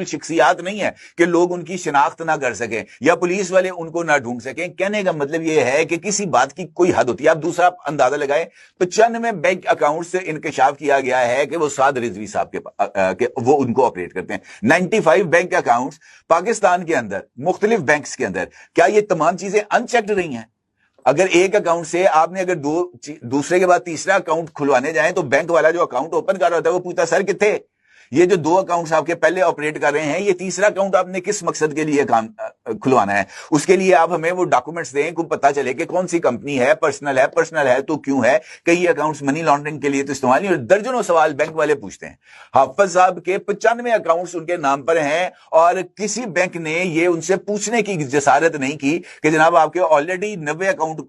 شخصیات نہیں ہے کہ لوگ ان کی شناخت نہ کر سکیں یا پولیس والے ان کو نہ ڈھونڈ سکیں. کہنے کا مطلب یہ ہے کہ کسی بات کی کوئی حد ہوتی ہے. آپ دوسرا اندازہ لگائیں, 95 بینک اکاؤنٹ سے انکشاف کیا گیا ہے کہ وہ سعد رضوی صاحب کے وہ ان کو آپریٹ کرتے ہیں. 95 بینک اکاؤنٹس پاکستان کے اندر مختلف بینکس کے اندر. کیا یہ تمام چیزیں ان چیکڈ رہی ہیں؟ اگر ایک اکاؤنٹ سے آپ نے اگر دوسرے کے بعد تیسرا اکاؤنٹ کھلوانے جائیں تو بینک والا جو اکاؤنٹ اوپن کر رہا ہوتا ہے وہ پوچھتا سر کتنے, یہ جو 2 اکاؤنٹس آپ کے پہلے آپریٹ کر رہے ہیں, یہ تیسرا اکاؤنٹ آپ نے کس مقصد کے لیے کھلوانا ہے؟ اس کے لیے آپ ہمیں وہ ڈاکومنٹس دیں کو پتا چلے کہ کون سی کمپنی ہے, پرسنل ہے تو کیوں ہے, کئی اکاؤنٹس منی لانڈرنگ کے لیے تو استعمال نہیں. درجنوں سوال بینک والے پوچھتے ہیں. حافظ صاحب کے 95 اکاؤنٹس ان کے نام پر ہیں اور کسی بینک نے یہ ان سے پوچھنے کی جسارت نہیں کی کہ جناب آپ کے آلریڈی 90 اکاؤنٹ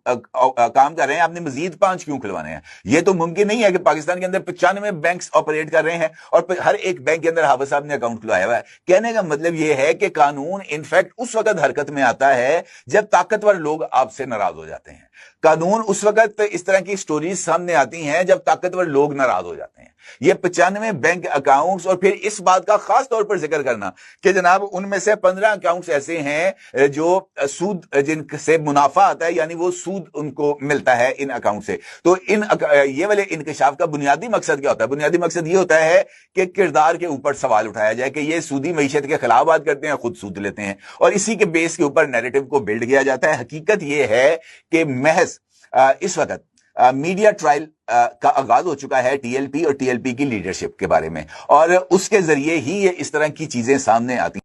کام کر رہے ہیں, آپ نے مزید 5 کیوں کھلوانے ہیں؟ یہ تو ممکن نہیں ہے کہ پاکستان کے اندر 95 بینکس آپریٹ کر رہے ہیں اور ہر ایک بینک کے اندر حافظ صاحب نے اکاؤنٹ کھلوایا ہوا ہے. کہنے کا مطلب یہ ہے کہ قانون انفیکٹ اس وقت حرکت میں آتا ہے جب طاقتور لوگ آپ سے ناراض ہو جاتے ہیں. قانون اس وقت اس طرح کی سٹوریز سامنے آتی ہیں جب طاقتور لوگ ناراض ہو جاتے ہیں. یہ 95 بینک اکاؤنٹس اور پھر اس بات کا خاص طور پر ذکر کرنا کہ جناب ان میں سے 15 اکاؤنٹس ایسے ہیں جو سود جن سے منافع آتا ہے, یعنی وہ سود ان کو ملتا ہے ان اکاؤنٹ سے. تو یہ والے انکشاف کا بنیادی مقصد کیا ہوتا ہے؟ بنیادی مقصد یہ ہوتا ہے کہ کردار کے اوپر سوال اٹھایا جائے کہ یہ سودی معیشت کے خلاف بات کرتے ہیں, خود سود لیتے ہیں, اور اسی کے بیس کے اوپر نیریٹو کو بلڈ کیا جاتا ہے. حقیقت یہ ہے کہ محض اس وقت میڈیا ٹرائل کا آغاز ہو چکا ہے ٹی ایل پی اور ٹی ایل پی کی لیڈرشپ کے بارے میں, اور اس کے ذریعے ہی یہ اس طرح کی چیزیں سامنے آتی ہیں.